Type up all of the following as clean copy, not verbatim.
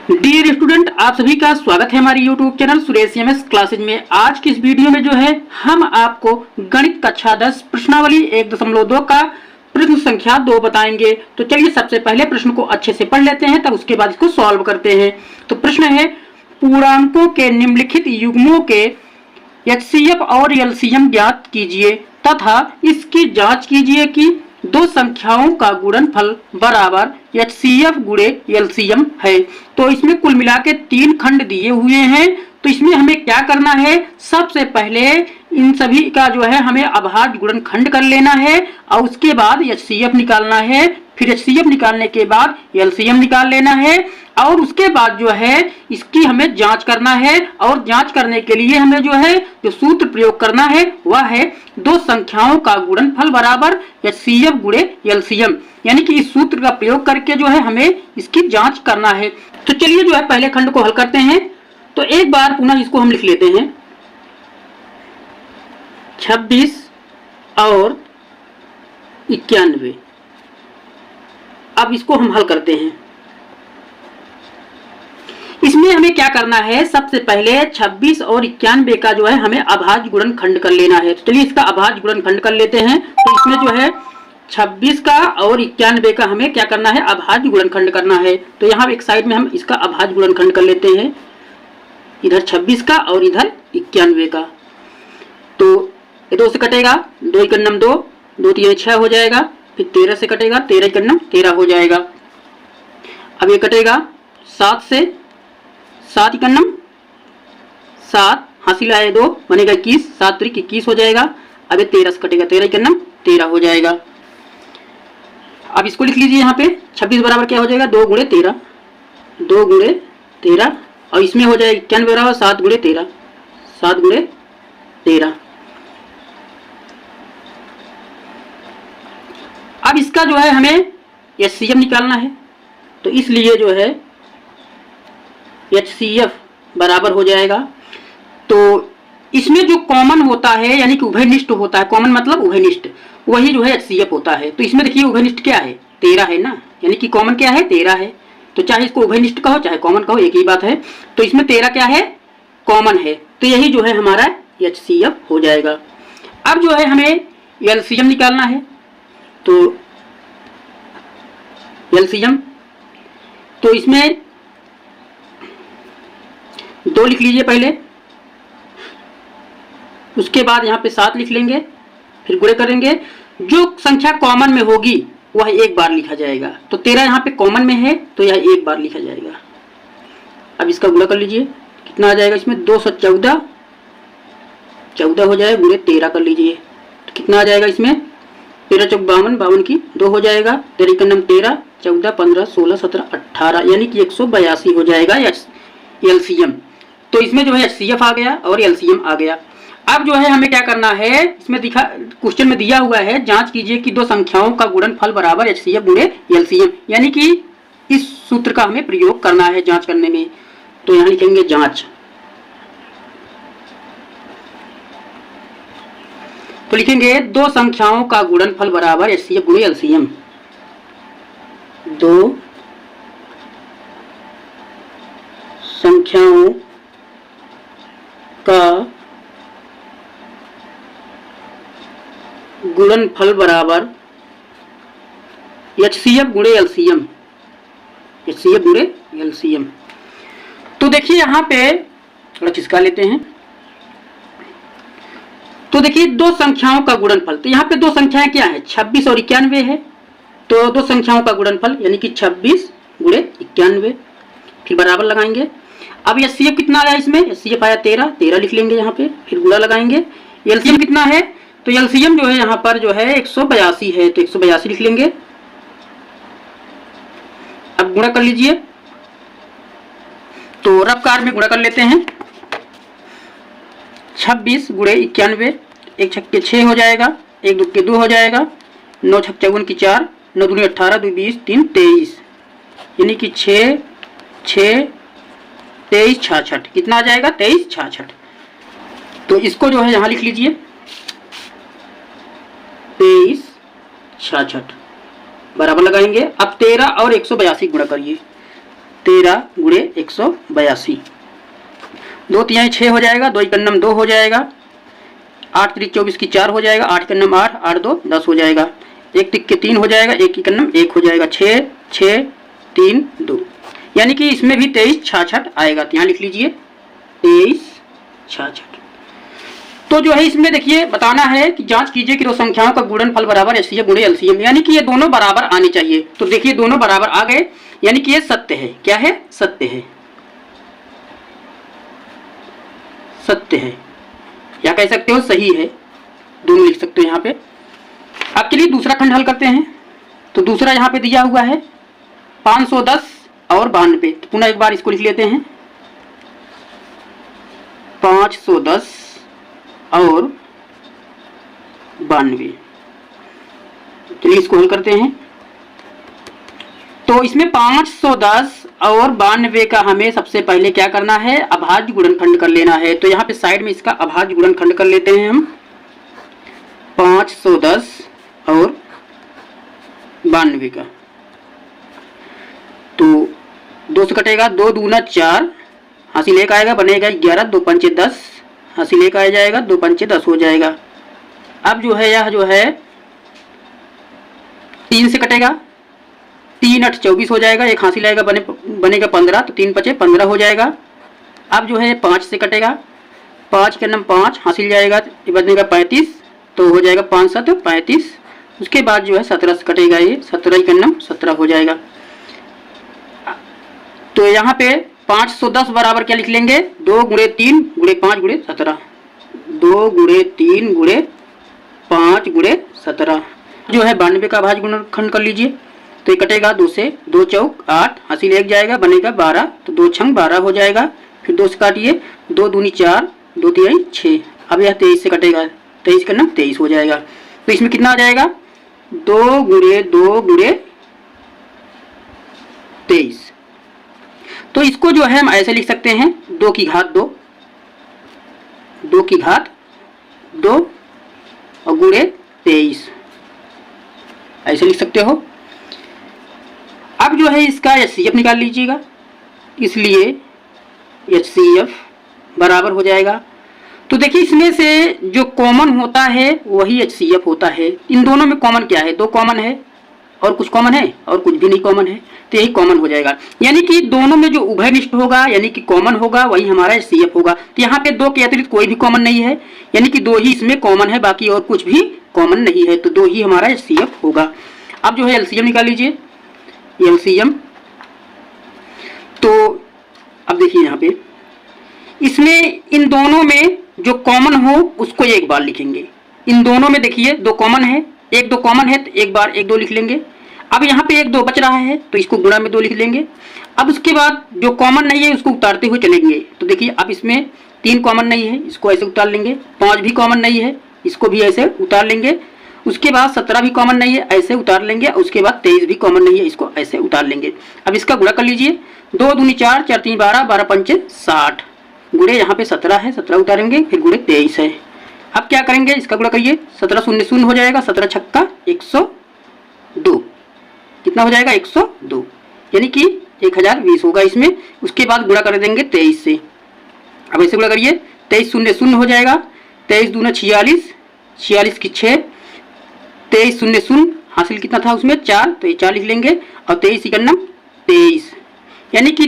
Dear student, आप सभी का स्वागत है हमारे YouTube channel Suresh MS classes में। आज की इस वीडियो में जो है हम आपको गणित कक्षा 10 प्रश्नावली 1.2 का प्रश्न संख्या 2 बताएंगे। तो चलिए सबसे पहले प्रश्न को अच्छे से पढ़ लेते हैं, तब उसके बाद इसको सॉल्व करते हैं। तो प्रश्न है, पूर्णांकों के निम्नलिखित युग्मों के एचसीएफ और एलसीएम ज्ञात कीजिए तथा इसकी जांच कीजिए कि दो संख्याओं का गुणनफल बराबर एचसीएफ गुणे एलसीएम है। तो इसमें कुल मिला के 3 खंड दिए हुए हैं। तो इसमें हमें क्या करना है, सबसे पहले इन सभी का जो है हमें अभाज्य गुणनखंड कर लेना है और उसके बाद एचसीएफ निकालना है। फिर एचसीएफ निकालने के बाद एलसीएम निकाल लेना है और उसके बाद जो है इसकी हमें जांच करना है। और जांच करने के लिए हमें जो है जो सूत्र प्रयोग करना है वह है दो संख्याओं का गुणनफल बराबर एचसीएफ गुणे एलसीएम, यानी कि इस सूत्र का प्रयोग करके जो है हमें इसकी जांच करना है। तो चलिए जो है पहले खंड को हल करते हैं। तो एक बार पुनः इसको हम लिख लेते हैं, 26 और 91। अब इसको हम हल करते हैं। इसमें हमें क्या करना है, सबसे पहले 26 और 91 का जो है हमें अभाज्य गुणनखंड कर लेना है। तो चलिए इसका अभाज्य गुणनखंड कर लेते हैं। तो इसमें जो है 26 का और 91 का हमें क्या करना है, अभाज्य गुणनखंड करना है। तो यहाँ एक साइड में हम इसका अभाज्य गुणनखंड कर लेते हैं, इधर 26 का और इधर 91 का। तो ये 2 से कटेगा, 2 × 9 2, 2 × 3 6 हो जाएगा। फिर 13 से कटेगा, 13 × 9 13 हो जाएगा। अब ये कटेगा 7 से, 7 × 9 7, हासिल आए 2 बनेगा 21, 7 × 21 हो जाएगा। अब ये 13 से कटेगा, 13 × 9 13 हो जाएगा। अब इसको लिख लीजिए यहाँ पे, 26 बराबर क्या हो जाएगा, 2 × 13, 2 × 13 और इसमें हो जाएगा 91 बराबर 7 × 13, 7 × 13। अब इसका जो है हमें एचसीएफ निकालना है। तो इसलिए जो है एचसीएफ बराबर हो जाएगा, तो इसमें जो कॉमन होता है यानी कि उभयनिष्ठ होता है, कॉमन मतलब उभयनिष्ठ, वही जो है एचसीएफ होता है। तो इसमें देखिए उभयनिष्ठ क्या है, 13 है ना, यानी कि कॉमन क्या है, 13 है। तो चाहे इसको उभयनिष्ठ कहो चाहे कॉमन कहो एक ही बात है। तो इसमें 13 क्या है, कॉमन है। तो यही जो है हमारा एचसीएफ हो जाएगा। अब जो है हमें एलसीएम निकालना है। तो एलसीएम, तो इसमें 2 लिख लीजिए पहले, उसके बाद यहाँ पे 7 लिख लेंगे, फिर गुणे करेंगे। जो संख्या कॉमन में होगी वह एक बार लिखा जाएगा। तो 13 यहाँ पे कॉमन में है तो यह एक बार लिखा जाएगा। अब इसका गुणा कर लीजिए, कितना आ जाएगा इसमें, 214 14 हो जाएगा, गुणे 13 कर लीजिए। तो कितना आ जाएगा इसमें, 13 चौक 52, 52 की 2 हो जाएगा, 13 × 9 13, 14 15 16 17 18, यानी कि 182 हो जाएगा एलसीएम। तो इसमें जो है एचसीएफ आ गया और एलसीएम आ गया। अब जो है हमें क्या करना है, इसमें क्वेश्चन में दिया हुआ है, जांच कीजिए कि दो संख्याओं का गुणनफल बराबर एचसीएफ गुणे एलसीएम, यानी कि इस सूत्र का हमें प्रयोग करना है जांच करने में। तो यहाँ लिखेंगे जांच। तो लिखेंगे दो संख्याओं का गुणनफल बराबर एचसीएफ गुणे एलसीएम। दो संख्याओं का गुणनफल बराबर एचसीएफ गुणे एलसीएम, एचसीएफ गुणे एलसीएम। तो देखिए यहाँ पे थोड़ा खिसका लेते हैं। तो देखिए दो संख्याओं का गुणनफल, तो यहाँ पे दो संख्याएं क्या है, 26 और 91 है। तो दो संख्याओं का गुणनफल यानी कि 26 गुणे 91, फिर बराबर लगाएंगे। अब एचसीएफ कितना आया, इसमें एचसीएफ आया 13, 13 लिख लेंगे यहाँ पे, फिर गुणा लगाएंगे। एलसीएम कितना है, तो एलसीएम जो है यहाँ पर जो है 182 है, तो 182 लिख लेंगे। अब गुणा कर लीजिए, तो रफ कार में गुणा कर लेते हैं। 26 गुणे 91, 1 छक्के 6 हो जाएगा, 1 दुक्के 2 हो जाएगा, 9 छक्के 54 की 4, 9 दूनी 18, 2 20, 3 23, यानी कि 6 6 23 66, कितना आ जाएगा, 23 66। तो इसको जो है यहाँ लिख लीजिए 23 66 बराबर लगाएंगे। अब 13 और 182 गुणा करिए, 13 गुणे 182, 2 तिहाई 6 हो जाएगा, 2 इकन्नम 2 हो जाएगा, 8 त्रिक 24 की 4 हो जाएगा, 8 इकन्नम 8, 8 2 10 हो जाएगा, 1 तिक के 3 हो जाएगा, 1 इकन्नम 1 हो जाएगा, 6 6 3 2, यानी कि इसमें भी 23 66 आएगा। तो यहाँ लिख लीजिए 23 66। तो जो है इसमें देखिए बताना है कि जांच कीजिए कि दो संख्याओं का गुणनफल बराबर एचसीएफ गुणे एलसीएम, यानी कि ये दोनों बराबर आने चाहिए। तो देखिए दोनों बराबर आ गए, यानी कि ये सत्य है। क्या है? सत्य है, सत्य है, या कह सकते हो सही है, दोनों लिख सकते हो यहाँ पे। अब चलिए दूसरा खंड हल करते हैं। तो दूसरा यहाँ पे दिया हुआ है 510 और 92। तो पुनः एक बार इसको लिख लेते हैं, 510 और 92। चलिए इसको हल करते हैं। तो इसमें 510 और 92 का हमें सबसे पहले क्या करना है? अभाज्य गुणनखंड कर लेना है। तो यहाँ पे साइड में इसका अभाज्य गुणनखंड कर लेते हैं हम, 510 और 92 का। तो 2 से कटेगा, 2 दूना 4, हासिल 1 आएगा, बनेगा 11, 2 पंचे 10, हासिल 1 आ जाएगा, 2 पंचे 10 हो जाएगा। अब जो है यह जो है 3 से कटेगा, 3 8 24 हो जाएगा, 1 हासिल आएगा, बनेगा 15, तो 3 5 15 हो जाएगा। अब जो है 5 से कटेगा, 5 के नम 5, हासिल जाएगा, बनेगा 35, तो हो जाएगा 5 7 35। उसके बाद जो है 17 से कटेगा, ये 17 के नम 17 हो जाएगा। तो यहाँ पे 510 बराबर क्या लिख लेंगे? 2 गुणे 3 गुणे 5 गुणे 17, 2 गुणे 3 गुणे 5 गुणे 17। जो है 92 का अभाज्य गुणनखंड कर लीजिए। तो ये कटेगा, 2 से 2 चौक 8, हासिल 1 जाएगा, बनेगा 12, तो 2 छंग 12 हो जाएगा। फिर 2 से काटिए, 2 दूनी 4, 2 तिहाई 6। अब यह 23 से कटेगा, 23 का नाम 23 हो जाएगा। तो इसमें कितना आ जाएगा? 2 गुणे 2 गुणे 23। तो इसको जो है हम ऐसे लिख सकते हैं, 2 की घात 2, 2 की घात 2 और गुणे 23, ऐसे लिख सकते हो। अब जो है इसका एचसीएफ निकाल लीजिएगा, इसलिए एचसीएफ बराबर हो जाएगा। तो देखिए इसमें से जो कॉमन होता है वही एचसीएफ होता है। इन दोनों में कॉमन क्या है? 2 कॉमन है और कुछ कॉमन है और कुछ भी नहीं कॉमन है, तो यही कॉमन हो जाएगा। यानी कि दोनों में जो उभयनिष्ठ होगा यानी कि कॉमन होगा वही हमारा एचसीएफ होगा। तो यहाँ पे 2 के अतिरिक्त कोई भी कॉमन नहीं है, यानी कि 2 ही इसमें कॉमन है, बाकी और कुछ भी कॉमन नहीं है, तो 2 ही हमारा एचसीएफ होगा। अब जो है एलसीएम निकाल लीजिए, एलसीएम। तो अब देखिए यहाँ पे इसमें इन दोनों में जो कॉमन हो उसको एक बार लिखेंगे। इन दोनों में देखिए 2 कॉमन है, 1 2 कॉमन है, तो एक बार 1 2 लिख लेंगे। अब यहाँ पे 1 2 बच रहा है तो इसको गुणा में 2 लिख लेंगे। अब उसके बाद जो कॉमन नहीं है उसको उतारते हुए चलेंगे। तो देखिए अब इसमें 3 कॉमन नहीं है, इसको ऐसे उतार लेंगे। 5 भी कॉमन नहीं है, इसको भी ऐसे उतार लेंगे। उसके बाद 17 भी कॉमन नहीं है, ऐसे उतार लेंगे। उसके बाद 23 भी कॉमन नहीं है, इसको ऐसे उतार लेंगे। अब इसका गुणा कर लीजिए, 2 दूनी 4, 4 3 12, 12 पंचे 60, गुणे यहाँ पे 17 है, 17 उतारेंगे, फिर गुणे 23 है। अब क्या करेंगे? इसका गुणा करिए, 17 शून्य शून्य हो जाएगा, 17 छक्का 102, कितना हो जाएगा? 102, यानी कि 1020 होगा इसमें। उसके बाद गुणा कर देंगे 23 से। अब ऐसे गुणा करिए, 23 शून्य शून्य हो जाएगा, 23 दूना 46, 46 की 6, 23 शून्य शून्य, हासिल कितना था उसमें? 4, तो ये 4 लिख लेंगे, और 23 इकन्नम 23, यानी कि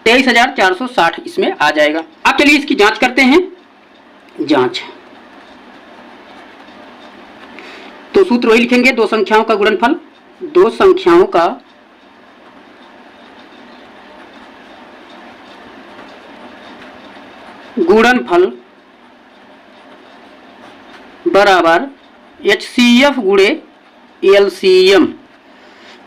23,460 इसमें आ जाएगा। अब चलिए इसकी जांच करते हैं। जांच तो सूत्र वही लिखेंगे, 2 संख्याओं का गुणनफल, 2 संख्याओं का गुणनफल बराबर एचसीएफ गुणे एलसीएम।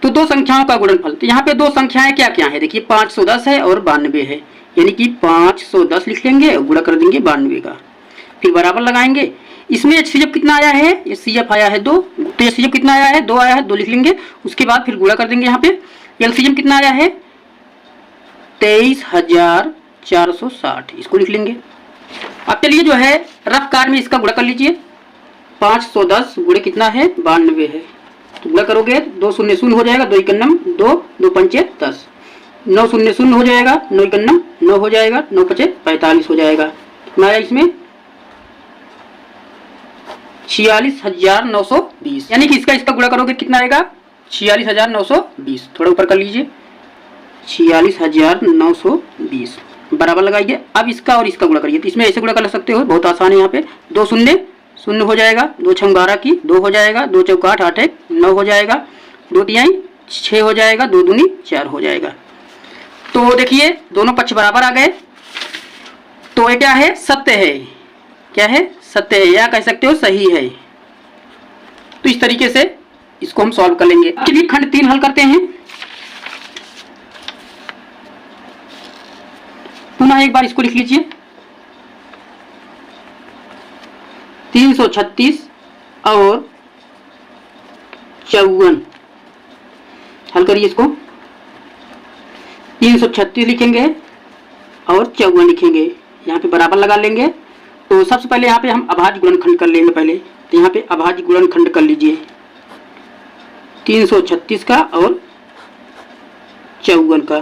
तो 2 संख्याओं का गुणनफल, तो यहाँ पे 2 संख्याएं क्या क्या है? देखिए 510 है और 92 है, यानी कि 510 लिख लेंगे और गुणा कर देंगे 92 का, फिर बराबर लगाएंगे। इसमें एचसीएफ कितना आया है? एचसीएफ आया है 2, तो एचसीएफ कितना आया है? 2 आया है, 2 लिख लेंगे। उसके बाद फिर गुणा कर देंगे। यहाँ पे एलसीएम कितना आया है? 23,460, इसको लिख लेंगे। अब चलिए जो है रफ कार में इसका गुणा कर लीजिए। 510 गुणे कितना है? 92 है, तो गुणा करोगे 2 शून्य शून्य हो जाएगा, 2 इकन्नम 2, 2 पंचे 10, 9 शून्य शून्य हो जाएगा, 9 इकन्नम 9 हो जाएगा, 9 पचे 45 हो जाएगा। कितना आया इसमें 46,920। यानी कि इसका गुणा करोगे कितना आएगा 46,920। थोड़ा ऊपर कर लीजिए 46,920 बराबर लगाइए। अब इसका और इसका गुणा करिए, तो इसमें ऐसे गुणा कर सकते हो, बहुत आसान है। यहाँ पे 2 शून्य शून्य हो जाएगा, 2 छंग 12 की 2 हो जाएगा, 2 चौक 8 8 1 9 हो जाएगा, 2 तिहाई 6 हो जाएगा, 2 दूनी 4 हो जाएगा। तो देखिए दोनों पक्ष बराबर आ गए। तो ये क्या है सत्य है, क्या है सत्य है, या कह सकते हो सही है। तो इस तरीके से इसको हम सॉल्व कर लेंगे। चलिए खंड 3 हल करते हैं। पुनः एक बार इसको लिख लीजिए 336 और 54। हल करिए इसको। 336 लिखेंगे और 54 लिखेंगे, यहाँ पे बराबर लगा लेंगे। तो सबसे पहले यहाँ पे हम अभाज्य गुणनखंड कर लेंगे पहले। तो यहाँ पे अभाज्य गुणनखंड कर लीजिए 336 का और 54 का।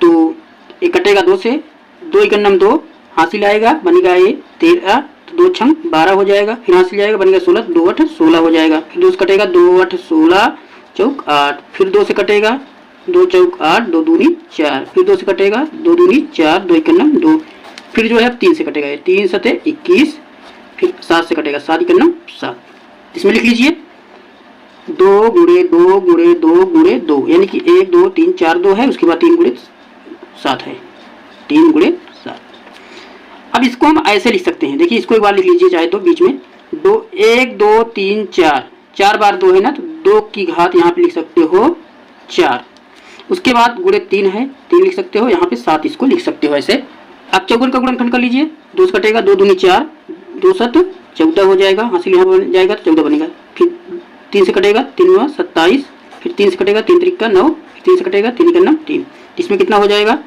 तो ये कटेगा 2 से, 2 इकन्नम 2 हासिल आएगा, बनेगा ये 13, तो 2 छंग 12 हो जाएगा, फिर हासिल आएगा बनेगा 16, 2 8 16 हो जाएगा। फिर 2 से कटेगा 2 8 16 चौक 8, फिर 2 से कटेगा 2 चौक 8, 2 दूनी 4, फिर 2 से कटेगा 2 दूनी 4, 2 इकन्नम 2, फिर जो है 3 से कटेगा 3 सते 21, फिर 7 से कटेगा 7 इकन्नम 7। इसमें लिख लीजिए 2 गुणे 2 गुणे 2 गुणे 2, यानी कि 1 2 3 4 2 है, उसके बाद 3 गुणे 7 है, 3 गुणे 7। अब इसको हम ऐसे लिख सकते हैं, देखिए इसको एक बार लिख लीजिए चाहे तो बीच में 2 1 2 3 4, 4 बार 2 है ना, तो 2 की घात यहाँ पे लिख सकते हो 4, उसके बाद गुणे 3 है 3 लिख सकते हो, यहाँ पे 7 इसको लिख सकते हो ऐसे। अब 54 का गुणनखंड कर लीजिए, 2 से कटेगा 2 दूनी 4, 2 7 14 हो जाएगा, हासिल यहाँ बन जाएगा तो 14 बनेगा, फिर 3 से कटेगा 3 9 27, फिर 3 से कटेगा 3 3 9, 3 से कटेगा 3 इकन्नम 3। इसमें कितना हो जाएगा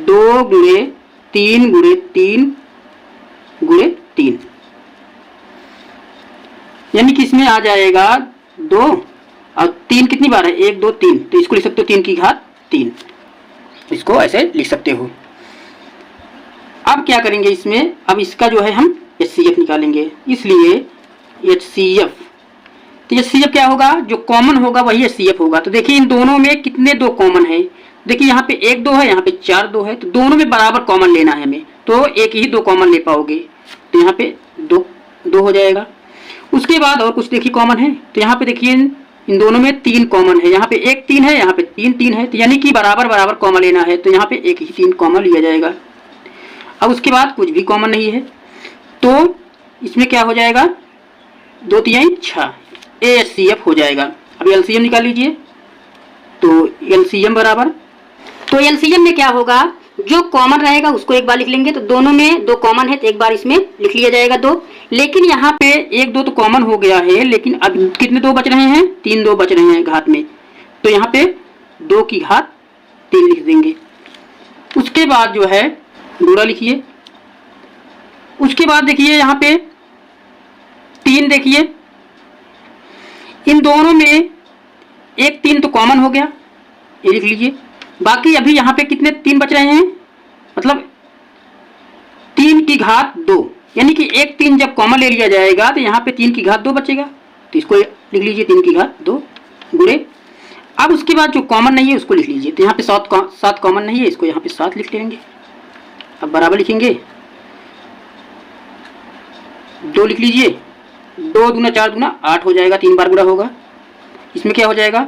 2 गुणे 3 गुणे 3 गुणे 3, यानी कि इसमें आ जाएगा 2 और 3 कितनी बार है 1 2 3, तो इसको लिख सकते हो 3 की घात 3, इसको ऐसे लिख सकते हो। अब क्या करेंगे इसमें, अब इसका जो है हम HCF निकालेंगे, इसलिए HCF, तो HCF क्या होगा, जो कॉमन होगा वही HCF होगा। तो देखिए इन दोनों में कितने 2 कॉमन है, देखिए यहाँ पे 1 2 है, यहाँ पे 4 2 है, तो दोनों में बराबर कॉमन लेना है हमें, तो एक ही 2 कॉमन ले पाओगे, तो यहाँ पे 2 2 हो जाएगा। उसके बाद और कुछ देखिए कॉमन है, तो यहाँ पे देखिए इन दोनों में 3 कॉमन है, यहाँ पे 1 3 है, यहाँ पे 3 3 है, तो यानी कि बराबर बराबर कॉमन लेना है, तो यहाँ पे एक ही 3 कॉमन लिया जाएगा। अब उसके बाद कुछ भी कॉमन नहीं है, तो इसमें क्या हो जाएगा 2 3 6 HCF हो जाएगा। अब LCM निकाल लीजिए, तो LCM बराबर, तो LCM में क्या होगा, जो कॉमन रहेगा उसको एक बार लिख लेंगे, तो दोनों में 2 कॉमन है तो एक बार इसमें लिख लिया जाएगा 2, लेकिन यहाँ पे 1 2 तो कॉमन हो गया है, लेकिन अब कितने 2 बच रहे हैं 3 2 बच रहे हैं घात में, तो यहाँ पे 2 की घात 3 लिख देंगे। उसके बाद जो है गुणा लिखिए, उसके बाद देखिए यहाँ पे 3, देखिए इन दोनों में 1 3 तो कॉमन हो गया, ये लिख लीजिए। बाकी अभी यहाँ पे कितने 3 बच रहे हैं, मतलब 3 की घात 2, यानी कि 1 3 जब कॉमन ले लिया जाएगा तो यहाँ पे 3 की घात 2 बचेगा, तो इसको लिख लीजिए 3 की घात 2 गुणे। अब उसके बाद जो कॉमन नहीं है उसको लिख लीजिए, तो यहाँ पे 7 कॉमन नहीं है, इसको यहाँ पे 7 लिख लेंगे। अब बराबर लिखेंगे 2 लिख लीजिए, 2 दूना 4 दूना 8 हो जाएगा, 3 बार गुणा होगा, इसमें क्या हो जाएगा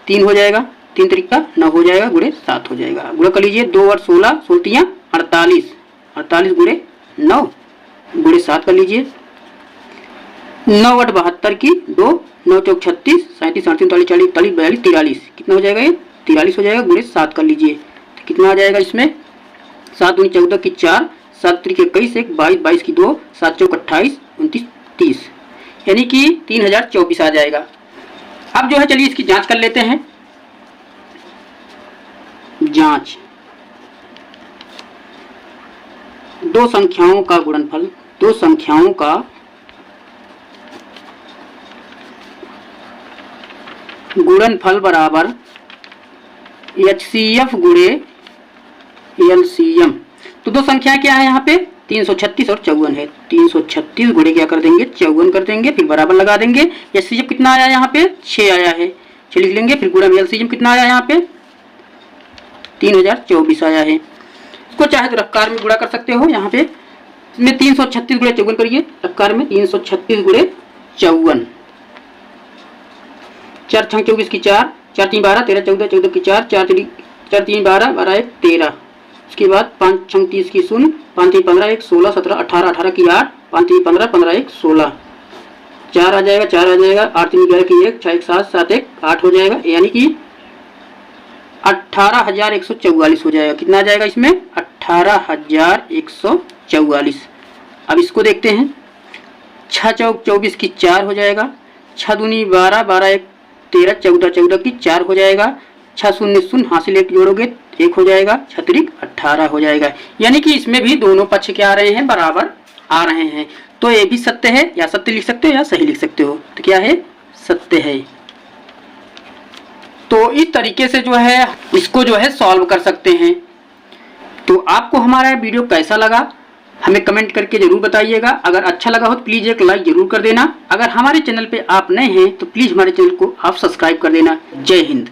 3 हो जाएगा, 3 त्रिका 9 हो जाएगा, गुणे 7 हो जाएगा। गुणा कर लीजिए 2 और 16 16 48, 48 गुणे 9 गुणे 7 कर लीजिए, 9 8 72 की 2, 9 चौक 36 37 38 39 40 41 42 43, कितना हो जाएगा ये 43 हो जाएगा, गुणे 7 कर लीजिए, तो कितना आ जाएगा इसमें 7 दूनी 14 की 4, 7 त्रिक 21 1 22 22 की 2, 7 चौक 28 29 30, यानी कि 3024 आ जाएगा। अब जो है चलिए इसकी जांच कर लेते हैं। जांच, 2 संख्याओं का गुणनफल, 2 संख्याओं का गुणनफल बराबर HCF गुणे LCM। तो दो संख्या क्या है यहाँ पे 336 और 54 है। 336 गुणे क्या कर देंगे 54 कर देंगे, फिर बराबर लगा देंगे। HCF कितना आया यहाँ पे 6 आया है, 6 लिख लेंगे। फिर गुणा LCM कितना आया यहाँ पे 3024 आया है। इसको चाहे तो रफ्कार में गुणा कर सकते हो। यहाँ पे इसमें 336 गुणे 54 करिए, रफ्कार में 336 गुणे 54। 4 छंग 24 की 4, 4 3 12, 13 14, 14 की 4, 4 3 12, 12 1 13। उसके बाद 5 छंग 30 की 0, 5 3 15 1 16 17 18, 18 की 8, 5 3 15, 15 1 16। 4 आ जाएगा, 4 आ जाएगा, 8 3 11 की 1, 6 1 7, 7 1 8 हो जाएगा, यानी कि 18,144 हो जाएगा। कितना आ जाएगा इसमें 18,144। अब इसको देखते हैं। 6 चौक 24 की 4 हो जाएगा, 6 दूनी 12, 12 1 13, 14 14 की 4 हो जाएगा। 6 0 0 हासिल 1 जोड़ोगे 1 हो जाएगा, 6 18 हो जाएगा। यानी कि इसमें भी दोनों पक्ष क्या आ रहे हैं बराबर आ रहे हैं। तो ये भी सत्य है, या सत्य लिख सकते हो या सही लिख सकते हो। तो क्या है सत्य है। तो इस तरीके से जो है इसको जो है सॉल्व कर सकते हैं। तो आपको हमारा वीडियो कैसा लगा हमें कमेंट करके जरूर बताइएगा। अगर अच्छा लगा हो तो प्लीज़ एक लाइक जरूर कर देना। अगर हमारे चैनल पे आप नए हैं तो प्लीज़ हमारे चैनल को आप सब्सक्राइब कर देना। जय हिंद।